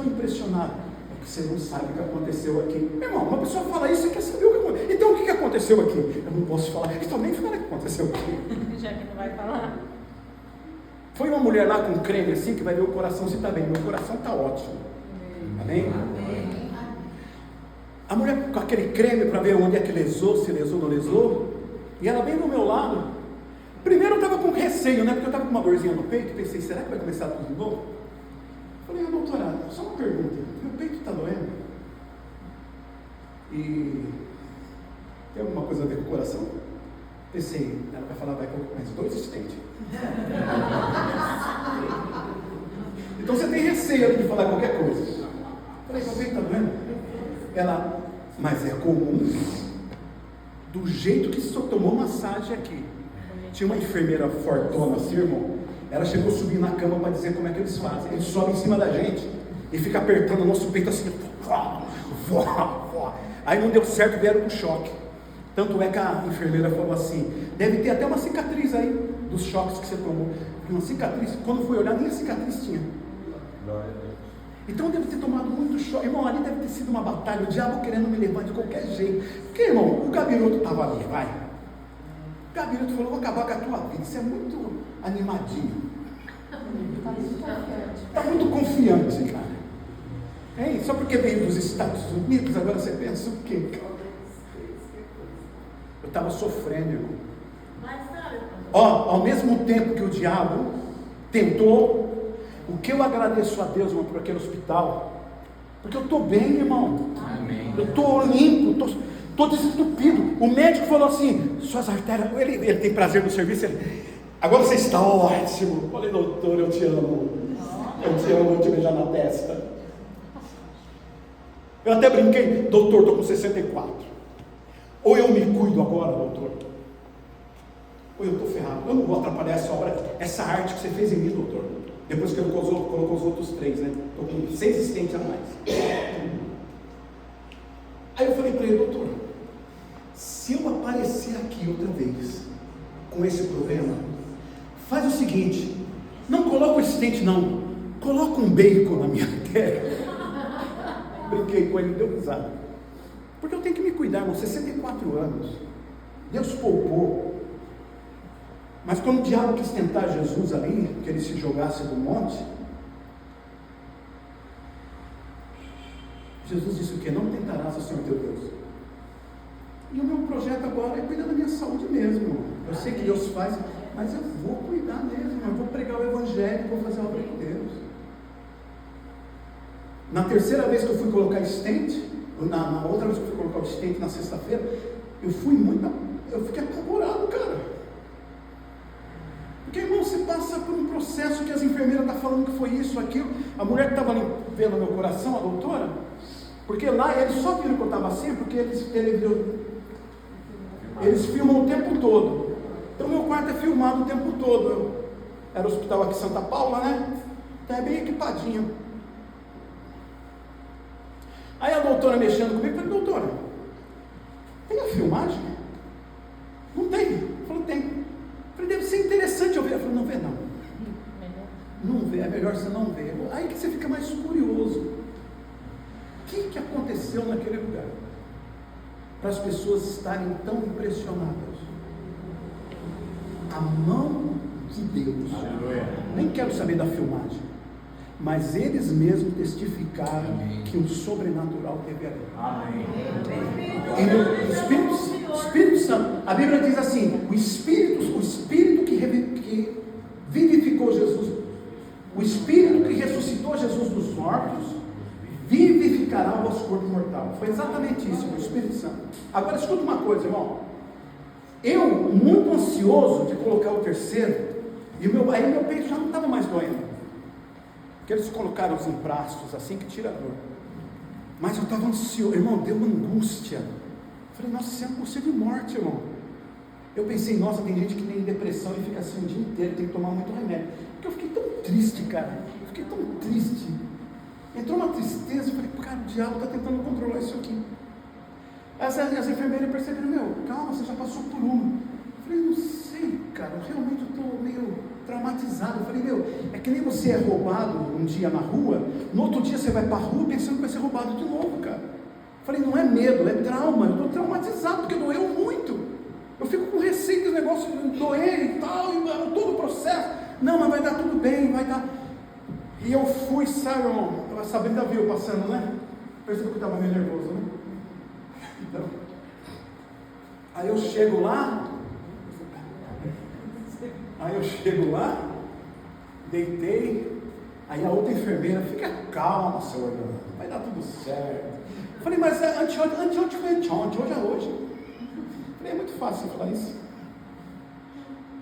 impressionados? É que você não sabe o que aconteceu aqui. Meu irmão, uma pessoa fala isso, você quer saber o que aconteceu. Então o que aconteceu aqui? Eu não posso falar, então nem fala o que aconteceu aqui. Já que não vai falar. Foi uma mulher lá com creme assim, que vai ver o coração se está bem. Meu coração está ótimo. Amém? A mulher com aquele creme para ver onde é que lesou, se lesou ou não lesou. E ela bem do meu lado. Primeiro eu estava com receio, né? Porque eu estava com uma dorzinha no peito. Pensei, será que vai começar tudo de novo? Falei, doutora, só uma pergunta. Meu peito está doendo? E tem alguma coisa a ver com o coração? Pensei, ela vai falar, vai com mais 2 stents. Então você tem receio de falar qualquer coisa. Falei, meu peito está doendo? Ela, mas é comum. Do jeito que só tomou massagem aqui. Tinha uma enfermeira fortona assim, irmão. Ela chegou a subir na cama para dizer como é que eles fazem. Eles sobem em cima da gente e fica apertando o nosso peito assim. Aí não deu certo, vieram com choque. Tanto é que a enfermeira falou assim, deve ter até uma cicatriz aí dos choques que você tomou. Uma cicatriz, quando fui olhar, nem a cicatriz tinha. Então deve ter tomado muito choque. Irmão, ali deve ter sido uma batalha, o diabo querendo me levar de qualquer jeito. Porque, irmão, o gabiroto estava ali, vai. O gabiroto falou, vou acabar com a tua vida. Isso é muito animadinho. Está muito confiante, cara. Hein? Só porque veio dos Estados Unidos, agora você pensa o quê? Eu estava sofrendo, irmão. Ao mesmo tempo que o diabo tentou, o que eu agradeço a Deus, irmão, por aquele hospital, porque eu estou bem, irmão. Amém. Eu estou limpo, estou desentupido. O médico falou assim, suas artérias, ele tem prazer no serviço, agora você está ótimo. Eu falei, doutor, eu te amo. Eu te amo, vou te beijar na testa. Eu até brinquei, doutor, estou com 64. Ou eu me cuido agora, doutor, ou eu estou ferrado. Eu não vou atrapalhar essa obra, essa arte que você fez em mim, doutor. Depois que ele colocou os outros 3, né? Estou com 6 assistentes a mais. Aí eu falei para ele, doutor, se eu aparecer aqui outra vez com esse problema, faz o seguinte, não coloca o assistente não, coloca um bacon na minha artéria. Brinquei com ele, deu risada. Porque eu tenho que me cuidar, com 64 anos. Deus poupou. Mas quando o diabo quis tentar Jesus ali, que ele se jogasse do monte, Jesus disse o quê? Não tentarás o Senhor teu Deus. E o meu projeto agora é cuidar da minha saúde mesmo, irmão. Eu sei que Deus faz, mas eu vou cuidar mesmo, eu vou pregar o Evangelho, vou fazer a obra de Deus. Na terceira vez que eu fui colocar stent, na outra vez que eu fui colocar o stent na sexta-feira, eu fiquei apavorado, cara. Porque, irmão, você passa por um processo que as enfermeiras estão falando que foi isso, aquilo. A mulher que estava ali vendo meu coração, a doutora, porque lá eles só viram que eu estava assim, porque eles filmam o tempo todo. Então meu quarto é filmado o tempo todo. Era o hospital aqui em Santa Paula, né? Então é bem equipadinho. Aí a doutora mexendo comigo, eu falei, doutora, tem a filmagem? Não tem. Eu falei, tem. Eu falei, deve ser interessante eu ver. Eu falei, não vê não. Não vê, é melhor você não ver. Aí que você fica mais curioso. O que aconteceu naquele lugar? Para as pessoas estarem tão impressionadas. A mão de Deus. Aleluia. Nem quero saber da filmagem. Mas eles mesmos testificaram que o sobrenatural teve ali. Amém. E o Espírito Santo, a Bíblia diz assim, o Espírito que vivificou Jesus, o Espírito que ressuscitou Jesus dos mortos, vivificará o vosso corpo mortal. Foi exatamente isso, o Espírito Santo. Agora escuta uma coisa, irmão. Eu, muito ansioso de colocar o terceiro, Aí meu peito já não estava mais doendo. Porque eles colocaram os emplastos assim que tira a dor. Mas eu estava ansioso, irmão, deu uma angústia. Falei, nossa, isso é angústia de morte, irmão. Eu pensei, nossa, tem gente que tem depressão e fica assim o dia inteiro, tem que tomar muito remédio. Porque eu fiquei tão triste, cara. Eu fiquei tão triste. Entrou uma tristeza, eu falei, cara, o diabo está tentando controlar isso aqui. As enfermeiras perceberam, meu, calma, você já passou por uma. Eu falei, não sei, cara, eu realmente estou meio traumatizado. Eu falei, meu, é que nem você é roubado um dia na rua, no outro dia você vai para a rua pensando que vai ser roubado de novo, cara. Eu falei, não é medo, é trauma, eu estou traumatizado, porque doeu muito. Eu fico com receio que o negócio doer e tal, e todo o processo. Não, mas vai dar tudo bem, vai dar. E eu fui, sabe, irmão, a Sabrina viu passando, né? Percebeu que eu estava meio nervoso, né? Então, aí eu chego lá, deitei, aí a outra enfermeira, fica calma, seu Orlando, vai dar tudo certo. Eu falei, mas anteontem foi anteontem, hoje é hoje. Eu falei, é muito fácil você falar isso.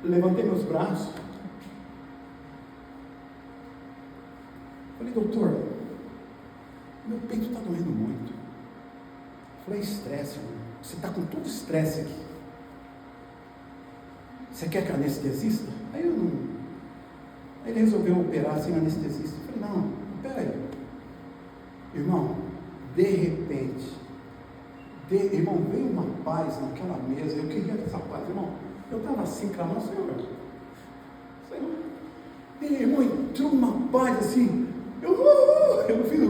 Levantei meus braços. Falei, doutor, meu peito está doendo muito. Falei, é estresse, irmão. Você está com todo estresse aqui. Você quer que anestesista? Aí eu não. Aí ele resolveu operar sem anestesista. Eu falei, não, peraí. Irmão, de repente, irmão, veio uma paz naquela mesa. Eu queria essa paz, irmão. Eu estava assim, clamando, Senhor. Irmão, entrou uma paz assim. Eu não fiz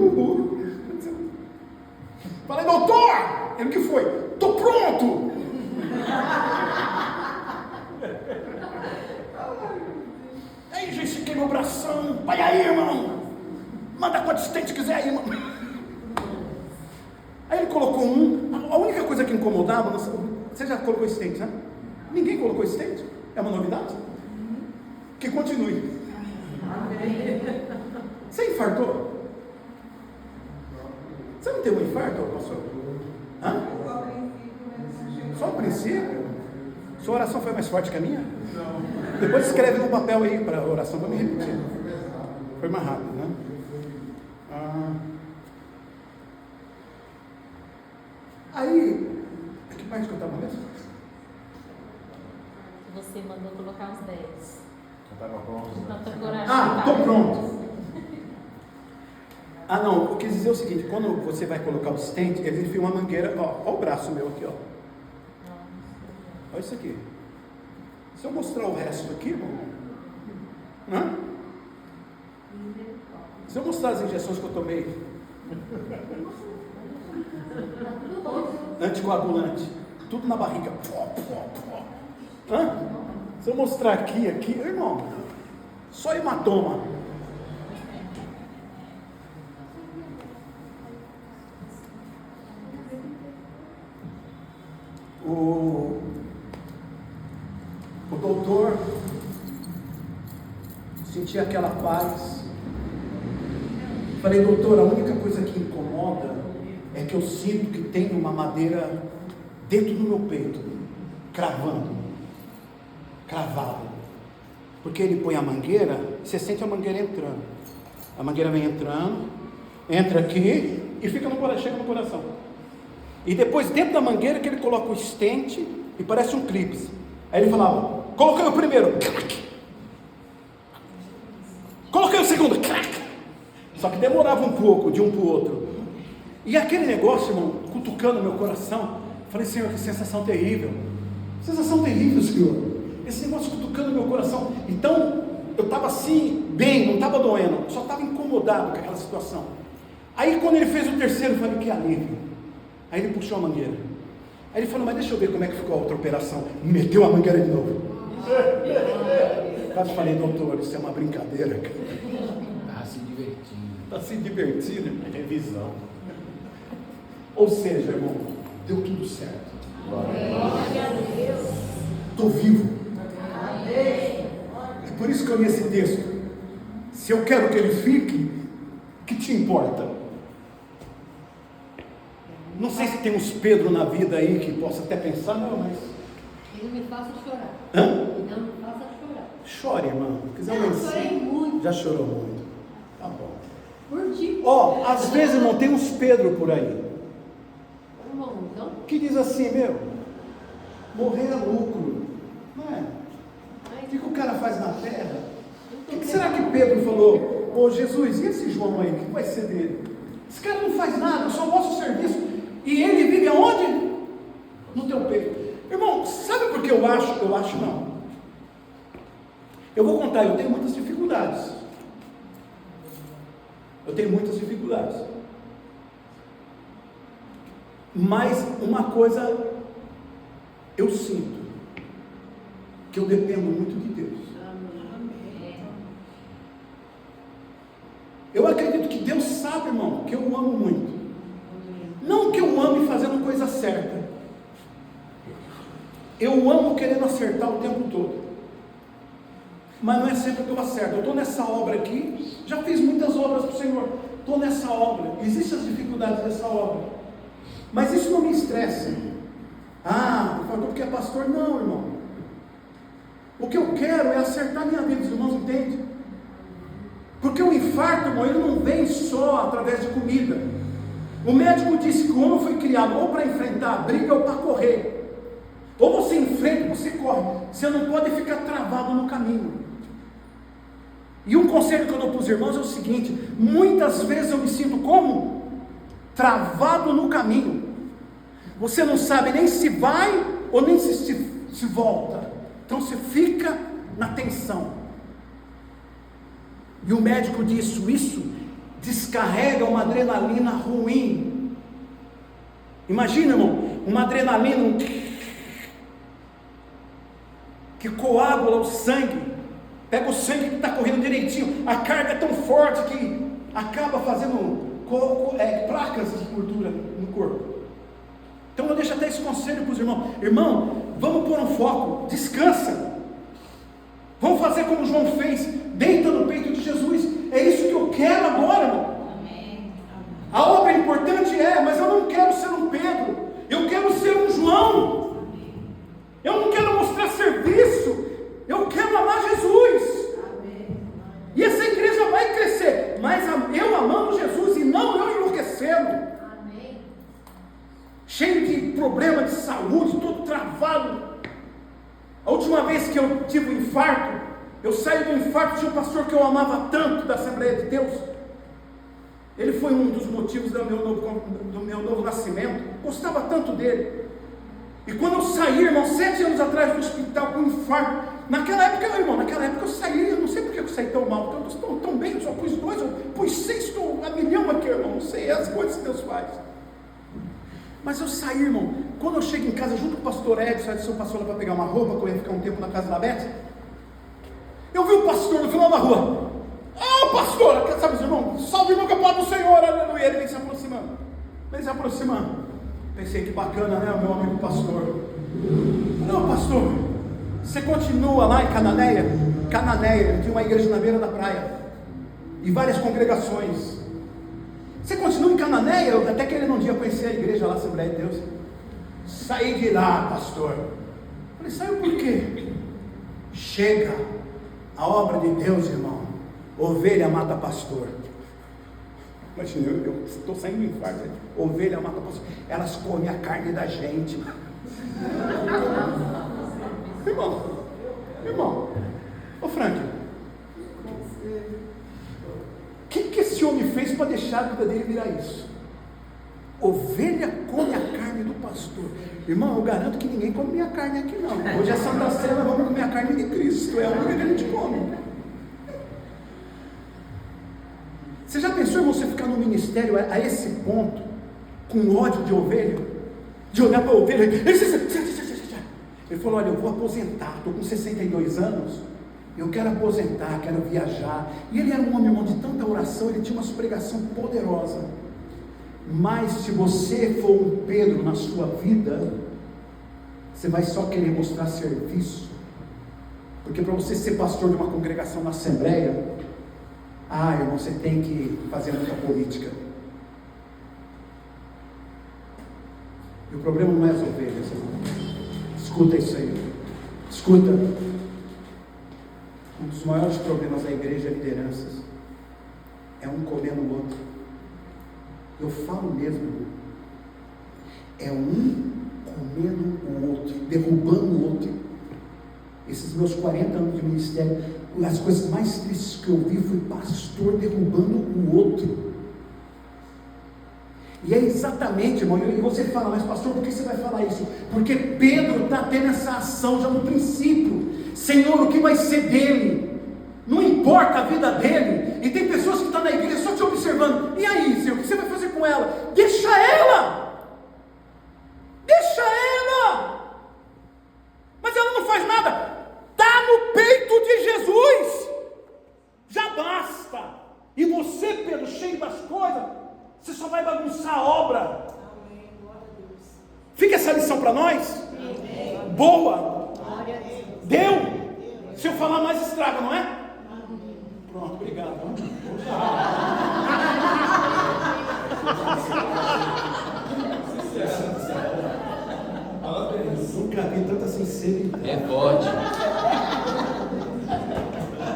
Falei, doutor! Ele, o que foi? Tô pronto! Aí, já estiquei meu bração. Vai aí, irmão! Manda quantos dentes quiser aí, irmão. Aí ele colocou um. A única coisa que incomodava, você já colocou esse dente, né? Ninguém colocou esse dente? É uma novidade? Que continue. Você infartou? Você não teve um infarto, pastor? Hã? Só o princípio? Sua oração foi mais forte que a minha? Não. Depois escreve no papel aí para a oração, para me repetir. Foi mais rápido, né? Aí, que parte que eu estava mesmo? Você mandou colocar os 10. Já estava pronto. Estou pronto. Não, eu quis dizer o seguinte, quando você vai colocar o stent, ele enfia uma mangueira, ó o braço meu aqui, ó. Olha isso aqui. Se eu mostrar o resto aqui, irmão, se eu mostrar as injeções que eu tomei, anticoagulante, tudo na barriga, se eu mostrar aqui, irmão, só hematoma. O doutor sentia aquela paz. Falei, doutor, a única coisa que incomoda é que eu sinto que tem uma madeira dentro do meu peito, cravado. Porque ele põe a mangueira, você sente a mangueira entrando. A mangueira vem entrando, entra aqui e fica chega no coração. E depois, dentro da mangueira, que ele coloca o stent e parece um clipe. Aí ele falava, coloquei o primeiro, crack. Coloquei o segundo, crack. Só que demorava um pouco de um para o outro. E aquele negócio, irmão, cutucando meu coração, falei, Senhor, que sensação terrível. Sensação terrível, Senhor. Esse negócio cutucando meu coração. Então, eu estava assim, bem, não estava doendo, só estava incomodado com aquela situação. Aí, quando ele fez o terceiro, eu falei, que alívio. Aí ele puxou a mangueira. Aí ele falou, mas deixa eu ver como é que ficou a outra operação. Meteu a mangueira de novo. Quase falei, doutor, isso é uma brincadeira, cara. Está se divertindo. É revisão. Ou seja, irmão, deu tudo certo. Glória a Deus. Estou vivo. É por isso que eu li esse texto. Se eu quero que ele fique, que te importa? Não sei se tem uns Pedro na vida aí que possa até pensar, não, mas... Ele me faça chorar. Hã? Não me faça chorar. Chore, irmão. Quiser um Eu lencinho. chorei muito. Já chorou muito. Tá bom. Por dia. Ó, às vezes, irmão, tem uns Pedro por aí. Então, Que diz assim, meu, morrer é lucro. Não é? O que o cara faz na terra? O que será que Pedro falou? Ô Jesus, e esse João aí, o que vai ser dele? Esse cara não faz nada, eu só mostro o serviço. E ele vive aonde? No teu peito. Irmão, sabe por que eu acho? Eu acho não. Eu vou contar, eu tenho muitas dificuldades. Mas uma coisa eu sinto, que eu dependo muito de Deus. Eu acredito que Deus sabe, irmão, que eu o amo muito. Não que eu o ame fazendo coisa certa. Eu o amo querendo acertar o tempo todo. Mas não é sempre que eu acerto. Eu estou nessa obra aqui, já fiz muitas obras para o Senhor. Estou nessa obra. Existem as dificuldades dessa obra. Mas isso não me estressa. Ah, porque é pastor? Não, irmão. O que eu quero é acertar minha vida, os irmãos entendem? Porque o infarto, irmão, ele não vem só através de comida. O médico disse que o homem foi criado ou para enfrentar a briga ou para correr. Ou você enfrenta ou você corre. Você não pode ficar travado no caminho. E um conselho que eu dou para os irmãos é o seguinte: muitas vezes eu me sinto como? Travado no caminho. Você não sabe nem se vai ou nem se volta. Então você fica na tensão. E o médico disse: isso descarrega uma adrenalina ruim. Imagina, irmão, uma adrenalina que coagula o sangue, pega o sangue que está correndo direitinho, a carga é tão forte que acaba fazendo placas de gordura no corpo. Então eu deixo até esse conselho para os irmãos: irmão, vamos pôr um foco, descansa, vamos fazer como João fez, deita no peito de Jesus. É isso que eu quero agora, irmão. A obra é importante, mas eu não quero ser um Pedro, eu quero ser um João. Eu não quero mostrar serviço, eu quero amar Jesus. E essa igreja vai crescer, mas eu amando Jesus e não eu enlouquecendo. Cheio de problema de saúde, todo travado. A última vez que eu tive um infarto, eu saí do infarto, tinha um pastor que eu amava tanto da Assembleia de Deus. Ele foi um dos motivos do meu novo nascimento. Gostava tanto dele. E quando eu saí, irmão, 7 anos atrás do hospital com um infarto, naquela época eu saí, eu não sei porque eu saí tão mal, porque eu estou tão bem, eu só pus 2, eu pus 6, estou a milhão aqui, irmão, não sei, é as coisas que Deus faz. Mas eu saí, irmão, quando eu chego em casa, junto com o pastor Edson passou lá para pegar uma roupa, que eu ia ficar um tempo na casa da Beth, eu vi o pastor no final da rua. Pastor, sabe, irmão, salve nunca pode o Senhor, aleluia. Ele vem se aproximando. Pensei, que bacana, né, meu amigo pastor. Não, pastor, você continua lá em Cananéia? Cananéia, tinha uma igreja na beira da praia, e várias congregações. Você continua em Cananéia? Até que ele um dia conhecia a igreja lá, Assembleia de Deus. Saí de lá, pastor. Falei, saiu por quê? Chega, a obra de Deus, irmão. Ovelha mata pastor. Imagina, eu estou saindo do infarto. Ovelha mata pastor. Elas comem a carne da gente. Irmão, ô Frank, o que esse homem fez para deixar a vida dele virar isso? Ovelha come a carne do pastor. Irmão, eu garanto que ninguém come minha carne aqui não. Hoje é Santa Ceia, nós vamos comer a carne de Cristo. É a única que a gente come. Você já pensou, irmão, você ficar no ministério a esse ponto, com ódio de ovelha? De olhar para a ovelha? Ele falou, olha, eu vou aposentar, estou com 62 anos, eu quero aposentar, quero viajar. E ele era um homem, irmão, de tanta oração, ele tinha uma pregação poderosa. Mas se você for um Pedro na sua vida, você vai só querer mostrar serviço. Porque para você ser pastor de uma congregação na Assembleia, irmão, você tem que fazer muita política. E o problema não é as ovelhas, irmão. Escuta isso aí. Escuta. maiores problemas da igreja é lideranças. É um comendo o outro. Eu falo mesmo. É um comendo o outro, derrubando o outro. Esses meus 40 anos de ministério, as coisas mais tristes que eu vi foi pastor derrubando o outro. E é exatamente, irmão, e você fala, mas pastor, por que você vai falar isso? Porque Pedro está tendo essa ação já no princípio. Senhor, o que vai ser dele? Não importa a vida dele. E tem pessoas que estão na igreja só te observando. E aí, Senhor, o que você vai fazer com ela? Deixa ela! Deixa ela! Mas ela não faz nada. Está no peito de Jesus. Já basta. E você, Pedro, cheio das coisas, você só vai bagunçar a obra. Amém. Glória a Deus. Fica essa lição para nós. Amém. Boa. Glória a Deus. Deu. Se eu falar mais, estraga, não é? Pronto, obrigado. Nunca vi tanta sinceridade. É forte.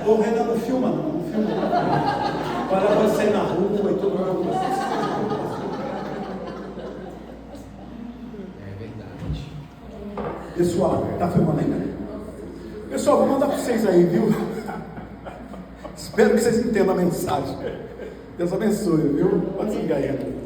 Ô Renan, não filma não, para você na rua e todo mundo. É verdade. Pessoal, tá filmando ainda? Pessoal, vou mandar para vocês aí, viu? Espero que vocês entendam a mensagem. Deus abençoe, viu? Pode desligar aí.